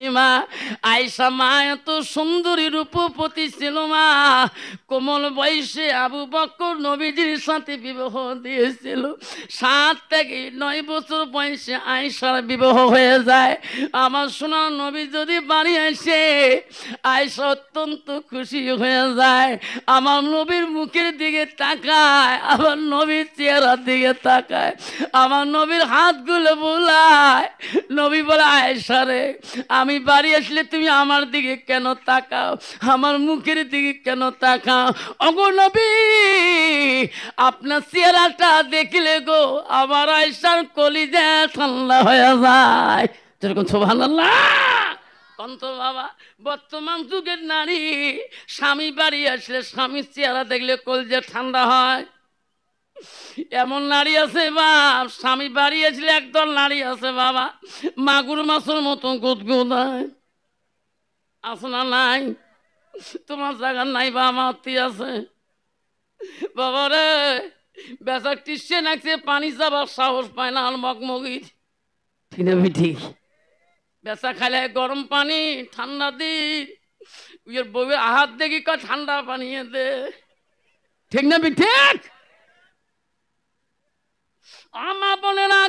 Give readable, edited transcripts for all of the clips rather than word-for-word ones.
মা আয়েশা মা এত সুন্দরী রূপবতী ছিল মা, কোমল বয়সে আবু বকর নবীজির সাথে বিবাহ দিয়েছিল। 7 থেকে 9 বছর বয়সে আয়েশার বিবাহ হয়ে যায়। আমার সোনার নবী যদি বাড়ি আসে আয়েশা অত্যন্ত খুশি হয়ে যায়। আমার নবীর মুখের দিকে তাকায়, আমার নবীর চেহারার দিকে তাকায়, আমার নবীর হাতগুলো বোলায়। নবী বলে, আয়েশা রে, আমি বাড়ি আসলে তুমি আমার দিকে কেন তাকাও, আমার মুখের দিকে কেন তাকাও? ওগো নবী, আপনার চেহারাটা দেখলে গো আমার আয়েশার কলিজা ঠান্ডা হয়ে যায়। যেরকম সুবহানাল্লাহ কন্ত বাবা। বর্তমান যুগের নারী স্বামী বাড়ি আসলে স্বামীর চেহারা দেখলে কলিজা ঠান্ডা হয়। এমন নারী আছে বাপ, স্বামী বাড়ি আসলে একদল নারী আছে বাবা মাগুর মাছের মতো গুদগুদায়। আছে না নাই? তোমার জায়গার নাই বা আমার আছে বাবা রে। বেচা টিসে নাকছে পানি যাবার সাহস পায় না, আর মগমগির ঠিক না ঠিক? বেচা খাইলে গরম পানি, ঠান্ডা দিন বউয়ের আহাত দেখি কয় ঠান্ডা পানি দে, ঠিক না ঠিক? আমা বোনেরা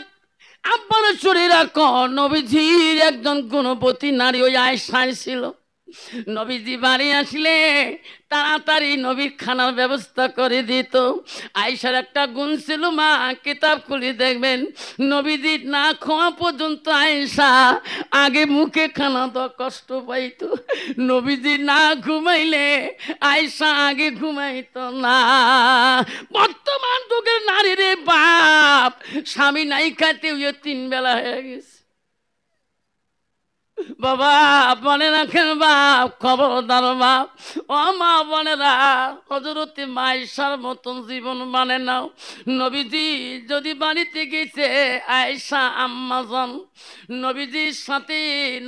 আপনার শরীরা নবীজির একজন গুণবতী নারী ওই আয়েশাই ছিল। নবীজি বাড়ি আসলে তাড়াতাড়ি নবীর খানার ব্যবস্থা করে দিত। আয়েশার একটা গুণ ছিল মা, কিতাব খুলে দেখবেন নবীজি না খাওয়া পর্যন্ত আয়েশা আগে মুখে খানা তো কষ্ট পাইত। নবীজি না ঘুমাইলে আয়েশা আগে ঘুমাইতো না। বর্তমান যুগের নারী রে বাপ, স্বামী নাই খাইতে 3 বেলা হয়ে গেছে বাবা। মনে রাখেন বাপ, খবরদার বাপ, ও মা বোনেরা, হযরতে আয়েশার মতন জীবন মানে নাও। নবীজি যদি বাড়িতে গেছে আয়েশা আম্মাজান নবীজির সাথে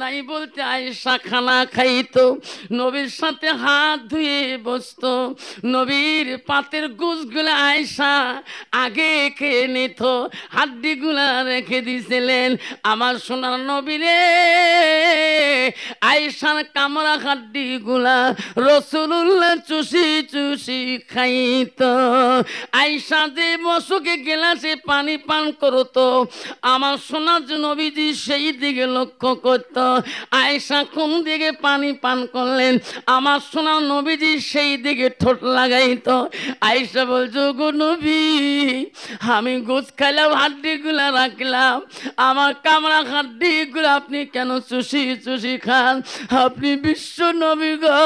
নাই বলতে আয়েশা খানা খাইতো, নবীর সাথে হাত ধুয়ে বসতো, নবীর পাতের গুছগুলা আয়েশা আগে খেয়ে নিত, হাড্ডিগুলা রেখে দিয়েছিলেন। আমার সোনার নবীরে আয়েশার কামরা হাড্ডি গুলা রাসূলুল্লাহ চুষি চুষি খাইত। আয়েশা যে মশকে গেলাসে পানি পান করতো, আমার সোনার নবীজি সেই দিকে লক্ষ্য করত। আয়েশা কোন দিকে পানি পান করলেন আমার সোনার নবীজি সেই দিকে ঠোঁট লাগাইতো। আয়েশা বলছো, গো নবী, আমি গোছ খাইলাম, হাড্ডিগুলা রাখলাম, আমার কামরা হাড্ডিগুলো আপনি কেন চুষি চুষি খান? আপনি বিশ্ব নবী গো,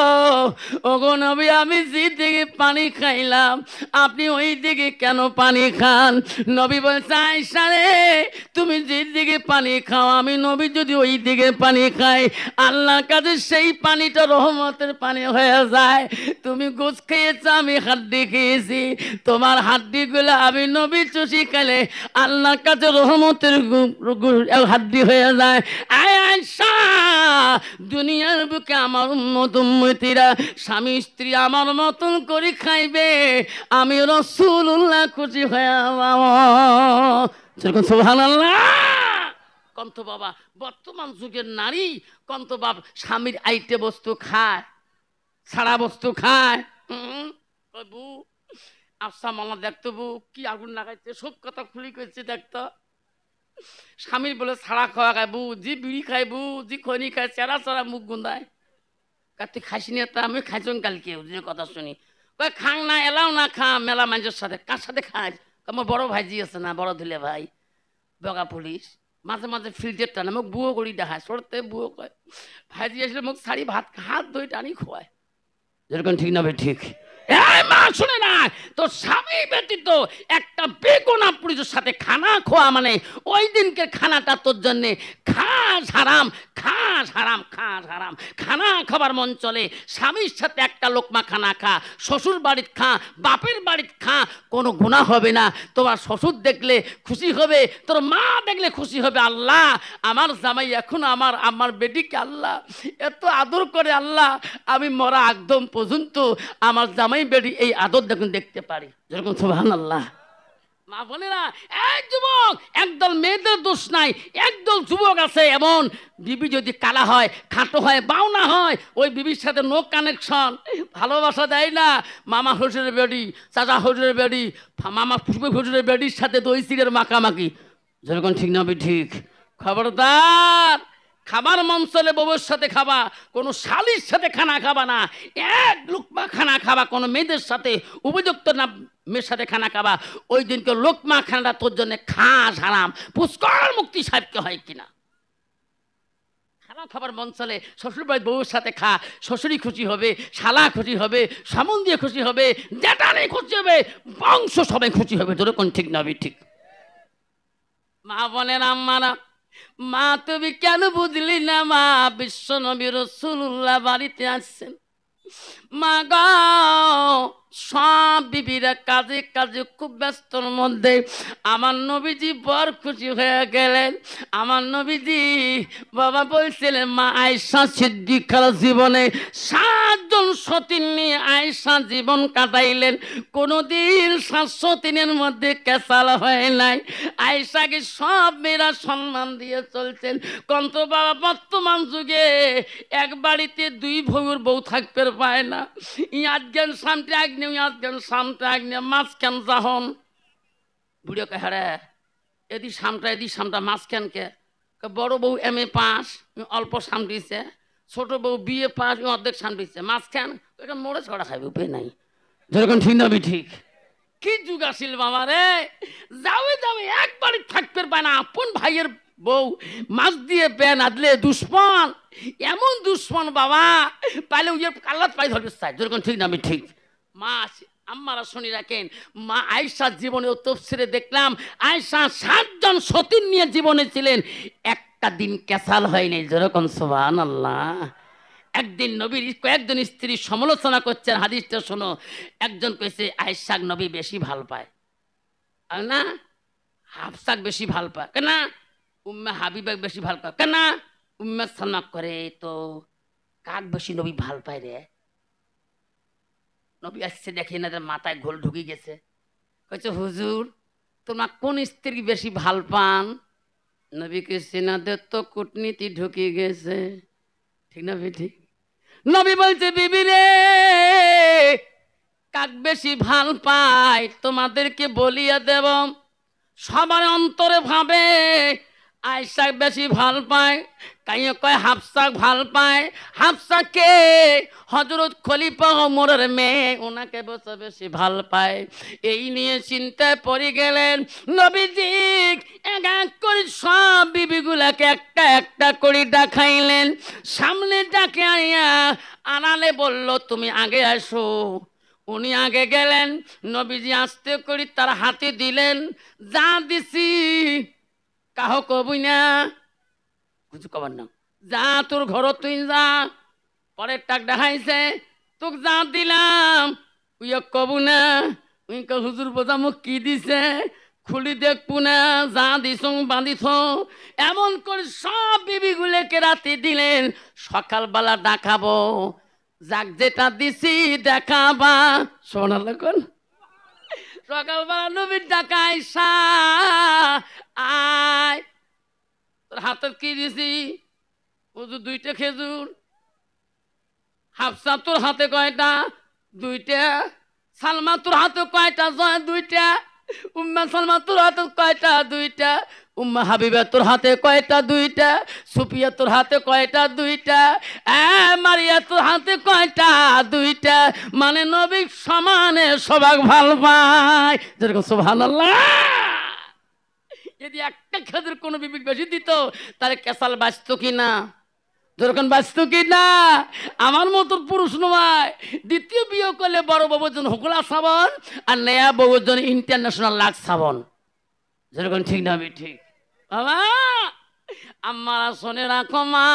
ওগো নবী, আমি যে দিকে পানি খাইলাম আপনি ওই দিকে কেন পানি খান? নবী বলছে, আয়েশা রে, তুমি যে দিকে পানি খাও আমি নবী যদি ওই দিকে পানি খাই আল্লাহর কাছে সেই পানিটা রহমতের পানি হয়ে যায়। তুমি গোছ খেয়েছো, আমি হাড্ডি খেয়েছি, তোমার হাড্ডিগুলো আমি নবী চুষি খেলে আল্লাহর কাছে রহমতের হাড্ডি হয়ে যায়। আয়েশা, দুনিয়ার বুকে আমার উম্মত উম্মতিরা স্বামী স্ত্রী আমার মতন করে খাইবে, আমি রাসূলুল্লাহ খুশি হয়ে যাবো। সুবহানাল্লাহ কন্ত বাবা। বর্তমান যুগের নারী কন্ত বাপ স্বামীর আইটে বস্তু খায়, ছাড়া বস্তু খায়। বউ আফসা মালা দেখতো, বউ কি আগুন লাগাইছে, সব কথা খুলি করছে দেখতো। স্বামীর বলে ছাড়া খাওয়া খায় বউ, জি বিড়ি খায় বউ, জি খনি খায়, চেরা চেরা মুখ গুন্দায়। তুই খাইস নি? আমি খাইছন কালকে যে কথা শুনি, কয় খাং না, এলাও না খা মেলা মানুষের সাথে। কার সাথে খাস? আমার বড় ভাইজি আছে না, বড় দিলে ভাই বগা পুলিশ, মাঝে মাঝে ফ্রিজের টানে মোক বুয়ো করি দেখায়, সরতে বুয়ো কয় ভাইজি আসলে মোক শাড়ি ভাত হাত ধুই টানি খোয়ায়। যেরকম ঠিক না ভাই ঠিক? মা শুনে না, তোর স্বামী ব্যতীত একটা বেগুনা পুরুষের সাথে খানা খোয়া মানে ওই দিনকে খানাটা তোর জন্যে খাস হারাম, খাস হারাম, খাস হারাম। খানা খাবার মন চলে, স্বামীর সাথে একটা লোকমা খানা খা, শ্বশুর বাড়ির খা, বাপের বাড়ির খা, কোনো গুনাহ হবে না। তোমার শ্বশুর দেখলে খুশি হবে, তোর মা দেখলে খুশি হবে। আল্লাহ, আমার জামাই এখন আমার বেটিকে আল্লাহ এত আদর করে, আল্লাহ আমি মরা একদম পর্যন্ত আমার জামাই বেটি এই আদর দেখুন দেখতে পারি। যেরকম সুবহানাল্লাহ। মা বলে না, এক যুবক, একদল মেয়েদের দোষ নাই, একদল যুবক আছে এমন, বিবি যদি কালা হয়, খাটো হয়, বাউনা হয়, ওই বিবির সাথে নো কানেকশন, ভালোবাসা দেয় না। মামা শ্বশুরের বেডি, চাচা শ্বশুরের বেডি, মামা পুষ্প শ্বশুরের বেডির সাথে দই চিড়ের মাখামাখি। যেরকম ঠিক না ঠিক? খবরদার, খাবার মন চলে বউয়ের সাথে খাবা, কোনো শালির সাথে খানা খাবা না। এক লোকমা খানা খাবা, কোনো মেয়েদের সাথে উপযুক্ত না মেয়ের সাথে খানা খাবা। ওই দিনকে লোকমা খানাটা তোর জন্য খাস হারাম, পুষ্কর মুক্তি সাহেবকে হয় কিনা। খানা খাবার মন চলে শ্বশুর বাড়ির বউয়ের সাথে খা, শ্বশুরই খুশি হবে, শালা খুশি হবে, সামন দিয়ে খুশি হবে, জ্যাঠানি খুশি হবে, বংশ সবাই খুশি হবে। যেরকম ঠিক না ঠিক? মা বলেন আম্মারা, মা তুমি কেন বুঝলি না? মা বিশ্ব নবী রাসূলুল্লাহ বাড়িতে আসছেন। মা গো, সব বিবিরা কাজে কাজে খুব ব্যস্তর মধ্যে আমার নবীজি বড় খুশি হয়ে গেলেন। আমার নবীজি বাবা বলছিলেন, মা আয়েশা সিদ্দিকার জীবনে 7 জন সতীন নিয়ে আয়েশা জীবন কাটাইলেন। কোনোদিন 7 সতীনের মধ্যে কেসাল হয় নাই। আয়েশাকে সব মেয়েরা সম্মান দিয়ে চলছেন। কন্ত বাবা বর্তমান যুগে এক বাড়িতে 2 বউর বউ থাকতে পায় না। ইয়াজ্ঞান সামনে আগ্নে, ইয়াজ্ঞান সামনে আগ্নে, মাঝখান যাহন বুড়িও কে হারে এদি সামটা মাঝখানকে। বড় বউ MA পাস, অল্প সামটিছে। ছোট বউ BA পাস, অর্ধেক সামটিছে। মাঝখান এটা মোড়ে ছড়া খাইবে, উপায় নাই। যেরকম ঠিক না ঠিক? কি যুগ আসিল বাবা রে! যাওয়ে যাওয়ে এক বাড়ি থাকতে পায় না। আপন ভাইয়ের বউ মাছ দিয়ে বেন আদলে দুশ্মন, এমন দুশ্মন বাবা পাইলে ওই কাল্লাত পাই ধরবে চাই। যেরকম ঠিক না ঠিক? মা আম্মারা শুনি রাখেন, মা আয়েশার জীবনে তফসিরে দেখলাম আয়েশা 7 জন সতীন নিয়ে জীবনে ছিলেন, একটা দিন কেসাল হয়নি। যেরকম সুবহানাল্লাহ। একদিন নবীর কয়েকজন স্ত্রী সমালোচনা করছেন, হাদিসটা শোনো। একজন কইছে আয়েশাক নবী বেশি ভাল পায়, আর না হাফসাক বেশি ভাল পায়, কেন উম্মে হাবিবাক বেশি ভাল পায়, কেন উম্মে সালমা করে। তো কাক বেশি নবী ভাল পায় রে? নবী আসছে দেখে না মাথায় ঘোল ঢুকে গেছে। কইছে হুজুর তোমার কোন স্ত্রী বেশি ভাল পান? নবীকে সেনাদের তো কূটনীতি ঢুকে গেছে। ঠিক না ঠিক? নবী বলছে বিবি রে, কাক বেশি ভাল পায় তোমাদেরকে বলিয়া দেব। সবার অন্তরে ভাবে আয়েশা বেশি ভাল পায়, কাইয়ে কয় হাফসা ভাল পায়। হাফসাকে হযরত খলিফা ওমরের মেয়ে, ওনাকে বেশি ভাল পায়। এই নিয়ে চিন্তায় পড়ে গেলেন নবীজি। এক এক করে সব বিবিগুলাকে একটা একটা করে ডাকাইলেন। সামনে ডাকে আইয়া আনালে বলল তুমি আগে আসো। উনি আগে গেলেন, নবীজি আস্তে করে তার হাতে দিলেন। যা দিছি কাহ কবই না, কিছু কবার না, যা তোর ঘর তুই যা। পরের টাক দেখাইছে, তোকে যা দিলাম উই কবু না। উই হুজুর বোঝা মুখ কি দিছে খুলি দেখবো না, যা দিছ বাঁধিছ। এমন করে সব বিবিগুলোকে রাতে দিলেন। সকালবেলা ডাকাবো, যাক যেটা দিছি দেখাবা। শোনা লাগল সকালবেলা নবীর ডাকা আয়েশা আয়, তোর হাতে কি দিছি? হুজুর 2টা খেজুর। হাফসা তোর হাতে কয়টা? 2টা। সালমা তোর হাতে কয়টা? 2টা। উম্মে সালমা তোর হাতে কয়টা? 2টা। উম্মে হাবিবা তোর হাতে কয়টা? 2টা। সুফিয়া তোর হাতে কয়টা? 2টা। মারিয়া তোর হাতে কয়টা? 2টা। মানে নবী সমানে সবাক ভাল পায়। যেরকম সুবহানাল্লাহ। যদি একটা খেজুর কোনো বিবি বেশি দিত তাহলে কেসাল বাঁচত কিনা? যেরকম বাঁচত কিনা? আমার মতো পুরুষ নয়। দ্বিতীয় বিয়ে করলে বড় বাবুর জন্য হুকুলা সাবন, আর নেয়া বাবুর জন্য ইন্টারন্যাশনাল লাক্স সাবন। যেরকম ঠিক না ঠিক? বাবা আম্মারা শোনে রাখো মা,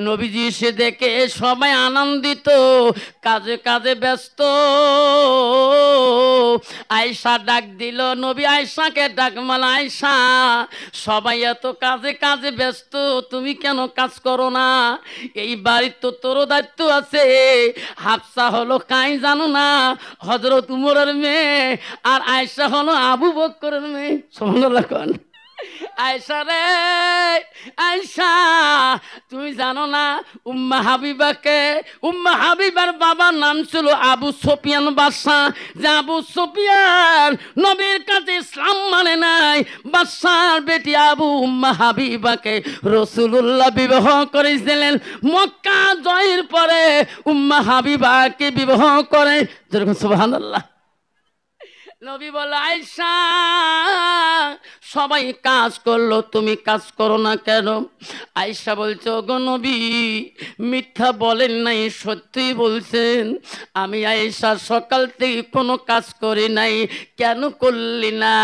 নবীজি সে দেখে সবাই আনন্দিত, কাজে কাজে ব্যস্ত। আয়েশা ডাক দিল, নবী আয়েশাকে ডাক, মাল আয়েশা, সবাই এত কাজে কাজে ব্যস্ত, তুমি কেন কাজ করো না? এই বাড়ির তো তোর দায়িত্ব আছে। হাফসা হলো কাই জানো না, হযরত উমরের মেয়ে, আর আয়েশা হলো আবু বকরের মেয়ে। সুবহানাল্লাহ কোন। আয়েশা রে আয়েশা, তুমি জানো না উম্মা হাবিবাকে? উম্মা হাবিবার বাবার নাম ছিল আবু সুফিয়ান বাদশাহ। যে আবু সুফিয়ান নবীর কাছে ইসলাম মানে নাই, বাদশার বেটি আবু উম্মা হাবিবাকে রাসূলুল্লাহ বিবাহ করেছিলেন। মক্কা জয়ের পরে উম্মা হাবিবাকে বিবাহ করে। যেরকম সুবহানাল্লাহ। নবী বলে, আয়েশা সবাই কাজ করলো, তুমি কাজ করো না কেন? আয়েশা বলছে, ওগো নবী, মিথ্যা বলেন নাই, সত্যি বলছেন। আমি আয়েশা সকাল থেকে কোনো কাজ করি নাই। কেন করলি না?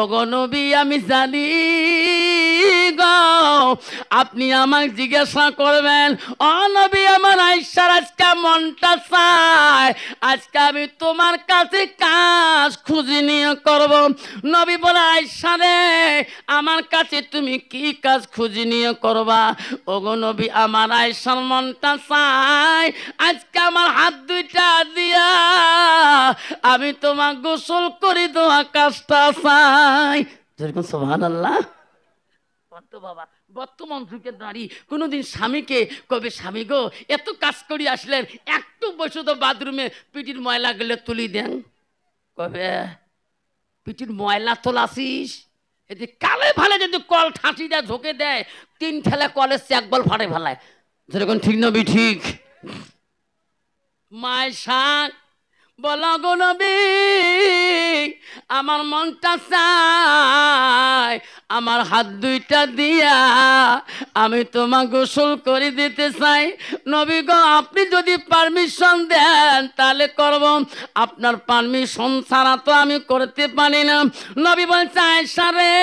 ওগো নবী, আমি জানি গো, আপনি আমাকে জিজ্ঞাসা করবেন। ও নবী, আমার আয়েশার আজকে মনটা চায়, আজকে আমি তোমার কাছে কাজ খুঁজে নিয়ে করব। নবী বলে, আয়েশা রে, আমার কাছে তুমি কি কাজ খুঁজে নিয়ে করবা? ওগো নবী, আমার আয়েশার মনটা চায়, আজকে আমার হাত দুইটা দিয়া আমি তোমার গোসল করে দেওয়া কাজটা চাই। যেরকম সুবহানাল্লাহ। বাবা, বর্তমান যুগে দাঁড়ি কোনোদিন স্বামীকে কবে, স্বামী গো এত কাজ করি আসলেন, একটু বসে তো বাথরুমে পিটির ময়লা গেলে তুলি দেন? কবে পিটির ময়লা তোলাসিস? এতে কালে ভালে যদি কল ঠাঁচি দেয়, ঝোঁকে দেয়, 3 ঠেলা কলের চেক বল ফাটে ফেলায়। যেরকম ঠিক নবী ঠিক। মায় শাক বলো গো নবী, আমার মনটা চায়, আমার হাত দুইটা দিয়া আমি তোমার গোসল করে দিতে চাই। নবী গো, আপনি যদি পারমিশন দেন তাহলে করব, আপনার পারমিশন ছাড়া তো আমি করতে পারি না। নবী বলছে, আয়েশা রে,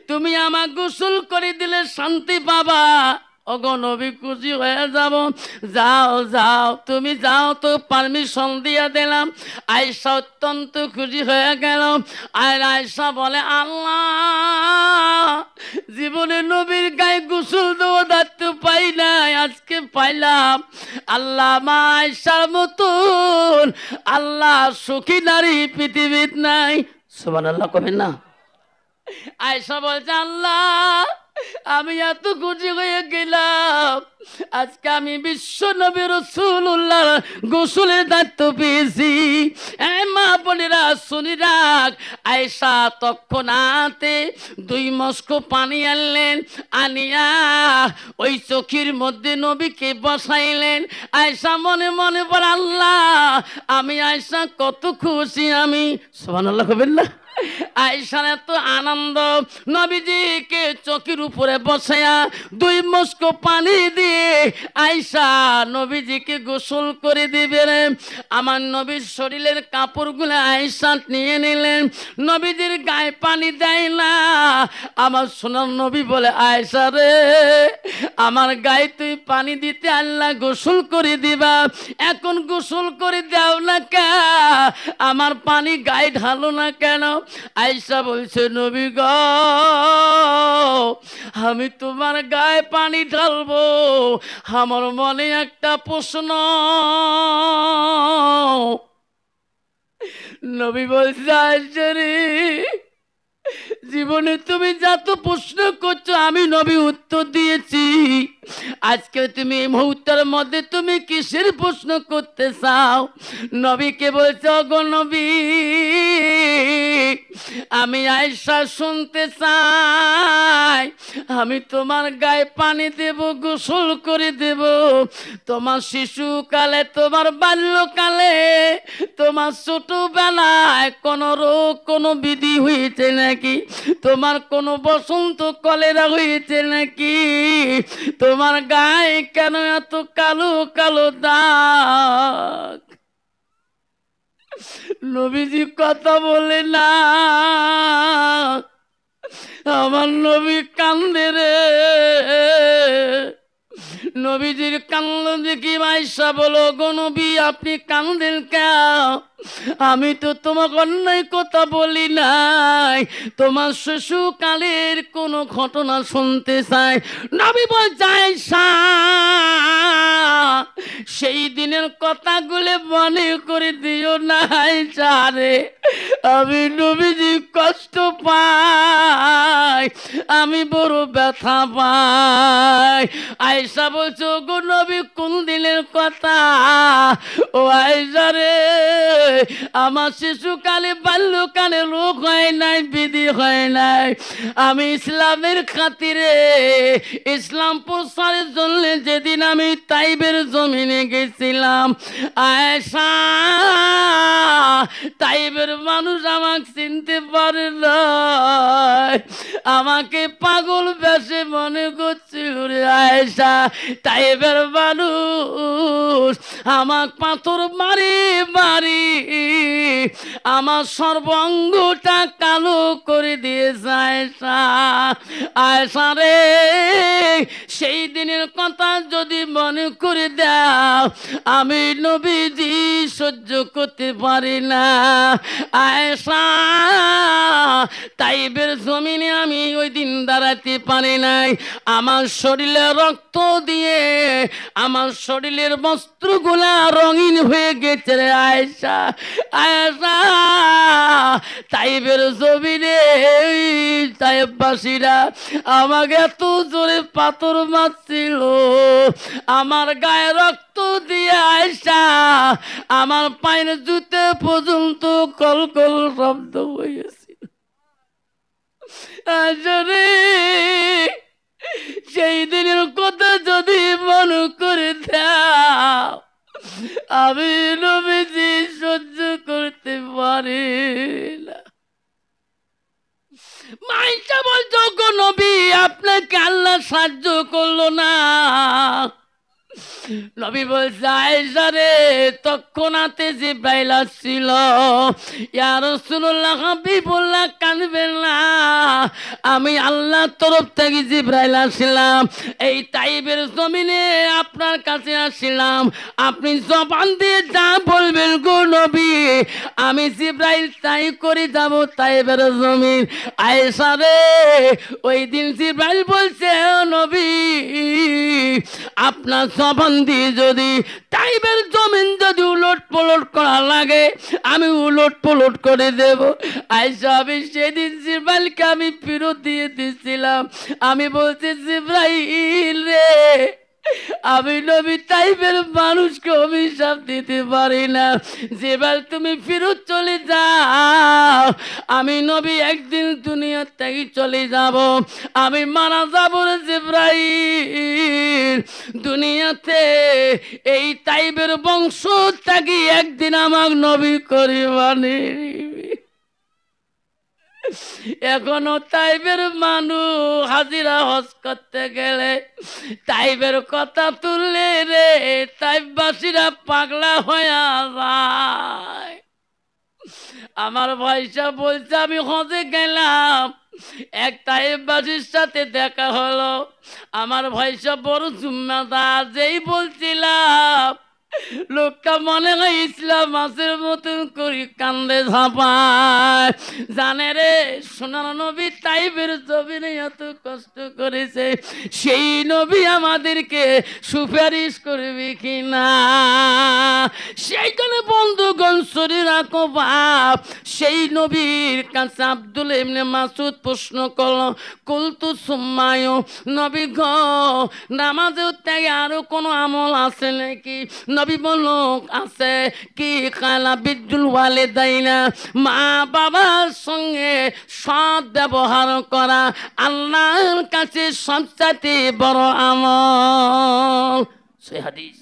তুমি আমার গোসল করে দিলে শান্তি পাবা। ওগো নবী, খুশি হয়ে যাব। যাও যাও, তুমি যাও, তো পারমিশন দিয়ে দিলাম। আয়েশা অত্যন্ত খুশি হয়ে গেল। আর আয়েশা বলে, আল্লাহ, জীবনে নবীর গায়ে গোসল দেওয়া দায়িত্ব পাই নাই, আজকে পাইলাম। আল্লাহ, মা আয়েশার মতন আল্লাহ সুখী নারী পৃথিবীত নাই। সুবহানাল্লাহ কবেন না? আয়েশা বলছে, আল্লাহ, আমি এত খুশি হয়ে গেলাম, আজকে আমি বিশ্ব নবী রাসূলুল্লাহ গোসলের দায়িত্ব পেয়েছি। মা বোনেরা শুনি রাখ, আয়েশা তৎক্ষণাতে 2 মস্ক পানি আনলেন, আনিয়া ওই চোখের মধ্যে নবীকে বসাইলেন। আয়েশা মনে মনে বলে, আল্লাহ, আমি আয়েশা কত খুশি আমি। সুবহানাল্লাহ কবেন না? আয়েশার এত আনন্দ, নবীজিকে চোখের উপরে বসায়া 2 মস্ক পানি দিয়ে আয়েশা নবীজিকে গোসল করে দিবেন। আমার নবীর শরীরের কাপড়গুলো আয়েশা নিয়ে নিলেন, নবীজির গায়ে পানি দেয় না। আমার সোনার নবী বলে, আয়েশা রে, আমার গায়ে তুই পানি দিতে আল্লাহ গোসল করে দিবা, এখন গোসল করে দাও না কে, আমার পানি গায়ে ঢালো না কেন? আয়েশা বলছে, নবী গো, আমি তোমার গায়ে পানি ঢালবো, আমার মনে একটা প্রশ্ন। নবী বলছে, আয়েশা রে, জীবনে তুমি যত প্রশ্ন করছো আমি নবী উত্তর দিয়েছি, আজকে তুমি এই মুহূর্তের মধ্যে তুমি কিসের প্রশ্ন করতে চাও? নবীকে বলছো, গো নবী, আমি আয়েশা শুনতে চাই, আমি তোমার গায়ে পানি দেব, গোসল করে দেব, তোমার শিশুকালে, তোমার বাল্যকালে, তোমার ছোটবেলায় কোনো রোগ, কোনো বিধি হয়েছে নাকি? তোমার কোনো বসন্ত কলেরা হয়েছে নাকি? তোমার গায়ে কেন এত কালো কালো দাগ? নবীজি কথা বলে না, আমার নবী কান্দে রে। নবীজির কান্দ দেখি আয়েশা বলো, গো নবী আপনি কান্দেন কেন? আমি তো তোমাকে অন্যায় কথা বলি নাই, তোমার শিশুকালের কোনো ঘটনা শুনতে চাই। নবী বলছে আয়েশা, সেই দিনের কথাগুলো মনে করে দিও না আয়েশা রে, আমি নবীজি কষ্ট পাই, আমি বড় ব্যথা পাই। আয়েশা বলছো, গো নবী কোন দিনের কথা? ও আয়েশা রে, আমার শিশুকালে বাল্যকালে রোগ হয় নাই, বিধি হয় নাই, আমি ইসলামের খাতিরে ইসলাম প্রচারের জন্য যেদিন আমি তাইবের জমিনে গেছিলাম, আয়েশা তাইবের মানুষ আমাকে চিনতে পারে না, আমাকে পাগল বেশে মনে করছিল রে আয়েশা। তাইবের মানুষ আমাক পাথর মারি মারি আমার সর্বাঙ্গটা কালো করে দিয়েছে আয়েশা। আয়েশা রে, সেই দিনের কথা যদি মনে করে দাও, আমি নবীজি সহ্য করতে পারি না আয়েশা। তাইবের জমিনে আমি ওই দিন দাঁড়াতে পারি নাই, আমার শরীরে রক্ত দিয়ে আমার শরীরের বস্ত্রগুলা রঙিন হয়ে গেছে রে আয়েশা। আয়েশা, তাইবের জমিনে তাইববাসীরা আমাকে এত জোরে পাথর মারছিল, আমার গায়ে রক্ত দিয়ে আয়েশা আমার পায়ের জুতে পর্যন্ত কলকল শব্দ হয়েছে। আসলে সেই দিনের কথা যদি মনে করে দাও, আমি নবীজি সহ্য করতে পারি না। মাইশা বলছো, গো নবী আপনাকে আল্লাহ সাহায্য করলো না? নবী বলছে আয়েশা রে, তৎক্ষণাতে জিবরাইল আসছিল, ইয়া রাসূলুল্লাহ হাবিবুল্লাহ কাঁদবেন না, আমি আল্লাহর তরফ থেকে জিবরাইল আসলাম, এই তাইবের জমিনে আপনার কাছে আসলাম, আপনি জবান দিয়ে যা বলবেন গো নবী, আমি জিবরাইল তাই করে যাব তাইবের জমিন। আয়েশা রে, ওই দিন জিবরাইল বলছে, ও নবী আপনার জবান দিয়ে যদি তাইবের জমিন যদি উলট পলট করা লাগে, আমি উলট পলট করে দেব। আয়েশা, আমি সেদিন জিবরাইলকে আমি ফেরত দিয়ে দিয়েছিলাম, আমি বলছি জিবরাইল রে, আমি নবী তাইবের মানুষকে অভিশাপ দিতে পারি না, জিবরাইল তুমি ফেরত চলে যাও, আমি নবী একদিন দুনিয়া থেকে চলে যাব, আমি মারা যাব রে জিবরাইল, দুনিয়াতে এই তাইবের বংশ থেকে একদিন আমার নবী করিবানি। এখনো তাইবের মানুষ হাজিরা হজ করতে গেলে তাইবের কথা তুললে রে তাইববাসীরা পাগলা হয়ে যায়। আমার ভাইসা বলছে, আমি হজে গেলাম, এক তাইববাসীর সাথে দেখা হলো, আমার ভাইসা বড় জুম্মাদার, যেই বলছিলাম লোকটা মনে হয় ইসলাম মাসের মতন করি কান্দে ঝাঁপায়, জানে রে সোনার নবী তাইবের জমিনে এত কষ্ট করেছে, সেই নবী আমাদেরকে সুপারিশ করবে কিনা। সেইখানে বন্ধুগণ শরীর রাখো বাপ, সেই নবীর কাছে আব্দুল ইবনে মাসউদ প্রশ্ন করলো, কুলতু সুম্মায়, নবী গ নামাজের ত্যাগে আরো কোনো আমল আছে নাকি? নবী বলল আছে। কি? কালা বিদ্যুল ওয়ালিদাইনা, মা বাবার সঙ্গে সৎ ব্যবহার করা আল্লাহর কাছে সবচাইতে বড় আমল। সে হাদিস।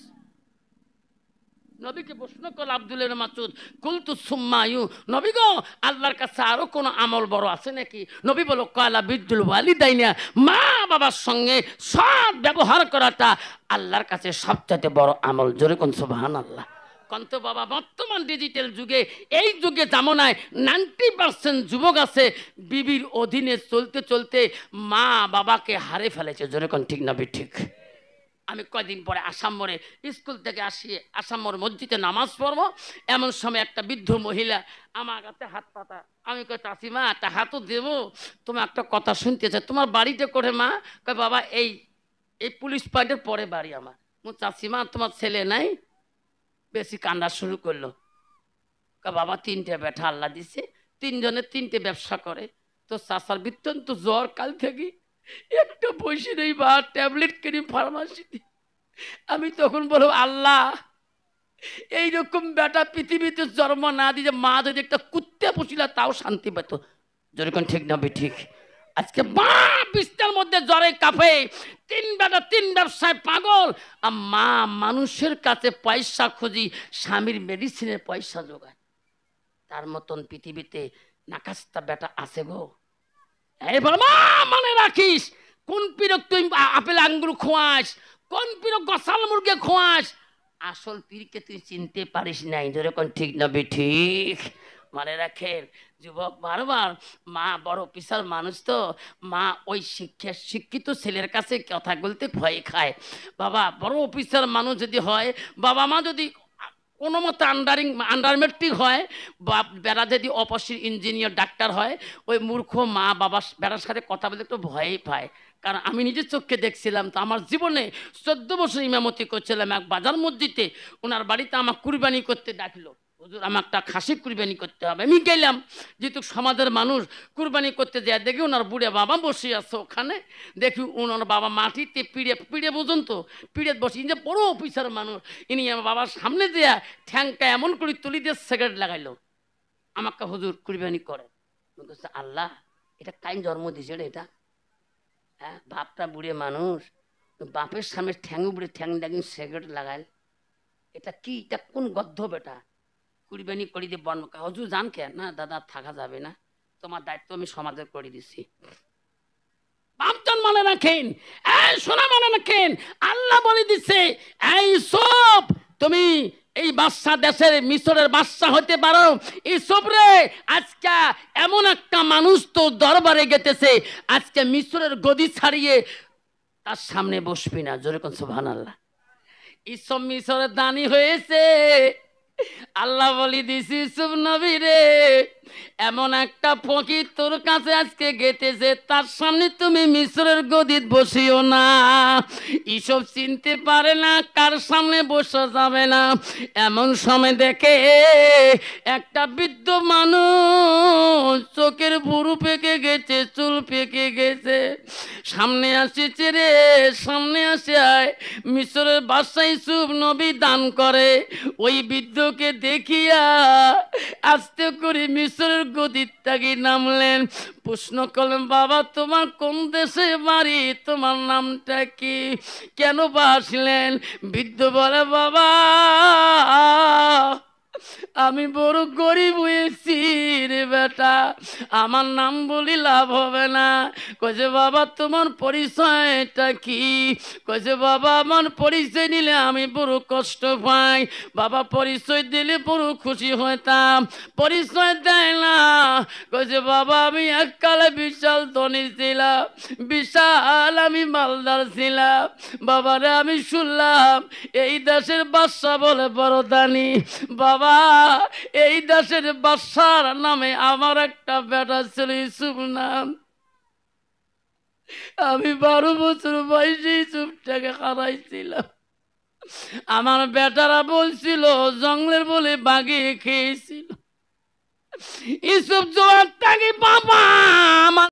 নবীকে প্রশ্ন করল আব্দুল ইবনে মাসউদ, কুলতু সুম্মায়ু, নবী গো আল্লাহর কাছে আরো কোনো আমল বড় আছে নাকি? নবী বলল কালা বিদ্যুল ওয়ালিদাইনা, মা বাবার সঙ্গে সৎ ব্যবহার করাটা আল্লাহর কাছে সবচাইতে বড় আমল। জোরে কোন সুবহানাল্লাহ। কন্ত বাবা, বর্তমান ডিজিটাল যুগে, এই যুগে জামানায় 90% যুবক আছে বিবির অধীনে চলতে চলতে মা বাবাকে হারে ফেলেছে। জোরে কোন ঠিক না ঠিক? আমি কয়দিন পরে আসাম্মরে স্কুল থেকে আসাম্মর মসজিদে নামাজ পড়বো, এমন সময় একটা বৃদ্ধ মহিলা আমার কাছে হাত পাতা। আমি কই চাষিমা একটা হাতও দেবো, তোমার একটা কথা শুনতে চাই, তোমার বাড়িতে করে মা? কয় বাবা এই এই পুলিশ পয়েন্টের পরে বাড়ি আমার। চাষিমা তোমার ছেলে নাই? বেশি কান্না শুরু করলো। কয় বাবা 3টে বেটা আল্লাহ দিছে, 3জনে 3টে ব্যবসা করে। তো চাষার বৃত্তান্ত জ্বর কাল থেকে একটা পয়সা নেই বা ট্যাবলেট কিনি ফার্মাসিতে। আমি তখন বলবো আল্লাহ এইরকম বেটা পৃথিবীতে জন্ম না দিয়ে মা যদি একটা কুত্তে পুষিলা তাও শান্তি পেত। যেরকম ঠিক না ঠিক? আজকে মা বিস্তার মধ্যে জ্বরে কাঁপে, 3 বেটা 3 ব্যবসায় পাগল, আর মা মানুষের কাছে পয়সা খুঁজি, স্বামীর মেডিসিনের পয়সা জোগায়। তার মতন পৃথিবীতে নাকাস্তা বেটা আছে গো। এবার মা মনে রাখিস, কোন পীরক তুই আপেল আঙ্গুর খোয়াস, কোন পীরক গসাল মুরগে খোয়াস, আসল পীরকে তুই চিনতে পারিস নাই। যেরকম ঠিক না ঠিক? মনে রাখেন যুবক, বারবার মা বড় অফিসার মানুষ, তো মা ওই শিক্ষিত ছেলের কাছে কথা বলতে ভয় খায়। বাবা বড় অফিসার মানুষ যদি হয়, বাবা মা যদি কোনো মতো আন্ডার মেট্রিক হয়, বা বেড়া যদি অপসির ইঞ্জিনিয়ার ডাক্তার হয়, ওই মূর্খ মা বাবা বেড়ার সাথে কথা বলতে একটু ভয়ই পায়। কারণ আমি নিজের চোখকে দেখছিলাম। তো আমার জীবনে 14 বছর ইমামতি করছিলাম এক বাজার মসজিদে। ওনার বাড়িতে আমার কুরবানি করতে ডাকলো, হুজুর আমার একটা খাসি কুরবানি করতে হবে। আমি গেলাম, যেহেতু সমাজের মানুষ, কুরবানি করতে যায়। দেখি ওনার বুড়ে বাবা বসে আছে ওখানে। দেখি ওনার বাবা মাটিতে পিড়ে পর্যন্ত পিড়ে বসে, যে বড় অফিসার মানুষ, ইনি আমার বাবার সামনে দেয়া ঠ্যাংটা এমন করে তুলি দিয়ে সিগারেট লাগাইলো। আমাকে হুজুর কুরবানি করে। আল্লাহ এটা কাইম জন্ম দিয়েছে রে এটা। হ্যাঁ বাপটা বুড়ে মানুষ, বাপের সামনে ঠ্যাং বুড়ে ঠ্যাং লাগিয়ে সিগারেট লাগাইল, এটা কি? এটা কোন গদ্ধ বেটা? কুরবানি করি দিয়ে বন হুজুর জান কে? না দাদা থাকা যাবে না, তোমার দায়িত্ব আমি সমাজের করে দিচ্ছি। বাপজন মনে রাখেন, এই সোনা মনে রাখেন, আল্লাহ বলে দিচ্ছে এই সব তুমি এই বাদশা দেশের মিশরের বাদশা হতে পারো। ইসব রে আজকে এমন একটা মানুষ তো দরবারে গেতেছে, আজকে মিশরের গদি ছাড়িয়ে তার সামনে বসবি না। জোরে কোন সুবহানাল্লাহ। ইসব মিশরের দানি হয়েছে। আল্লাহ বলি দিছি ইউসুফ নবী রে, এমন একটা ফকির তোর কাছে আজকে গেতেছে, তার সামনে তুমি মিশরের গদিত বসিও না। এসব চিনতে পারে না কার সামনে বসা যাবে না। এমন সময় দেখে একটা বৃদ্ধ মানুষ, চোখের ভুরু পেকে গেছে, চুল পেকে গেছে, সামনে আসেছে রে, সামনে আসে আয়। মিশরের বাদশা ইউসুফ নবী দান করে। ওই বৃদ্ধকে দেখিয়া আস্তে করে মিশরের গদির থেকে নামলেন। প্রশ্ন করলেন বাবা তোমার কোন দেশে বাড়ি, তোমার নামটা কি, কেন বা আসলেন? বৃদ্ধ বলে বাবা আমি বড় গরিব হয়েছি রে বেটা, আমার নাম বলি লাভ হবে না। কইছে বাবা তোমার পরিচয়টা কি? কইছে বাবা আমার পরিচয় নিলে আমি বড় কষ্ট পাই, বাবা পরিচয় দিলে বড় খুশি হইতাম, পরিচয় দেয় না। কইছে বাবা আমি এককালে বিশাল ধনী ছিলাম, বিশাল আমি মালদার ছিলাম। বাবারে আমি শুনলাম এই দেশের বাদশা বলে বড় দানি। বাবা এই দেশের বাদশার নামে আমার একটা বেটা ছিল ইউসুফ নাম। আমি 12 বছর বয়সে ইউসুফটাকে হারাইছিলাম। আমার বেটারা বলছিল জঙ্গলের বলে বাঘে খেয়েছিল। ইউসুফ জোয়ার থাকি বাবা আমার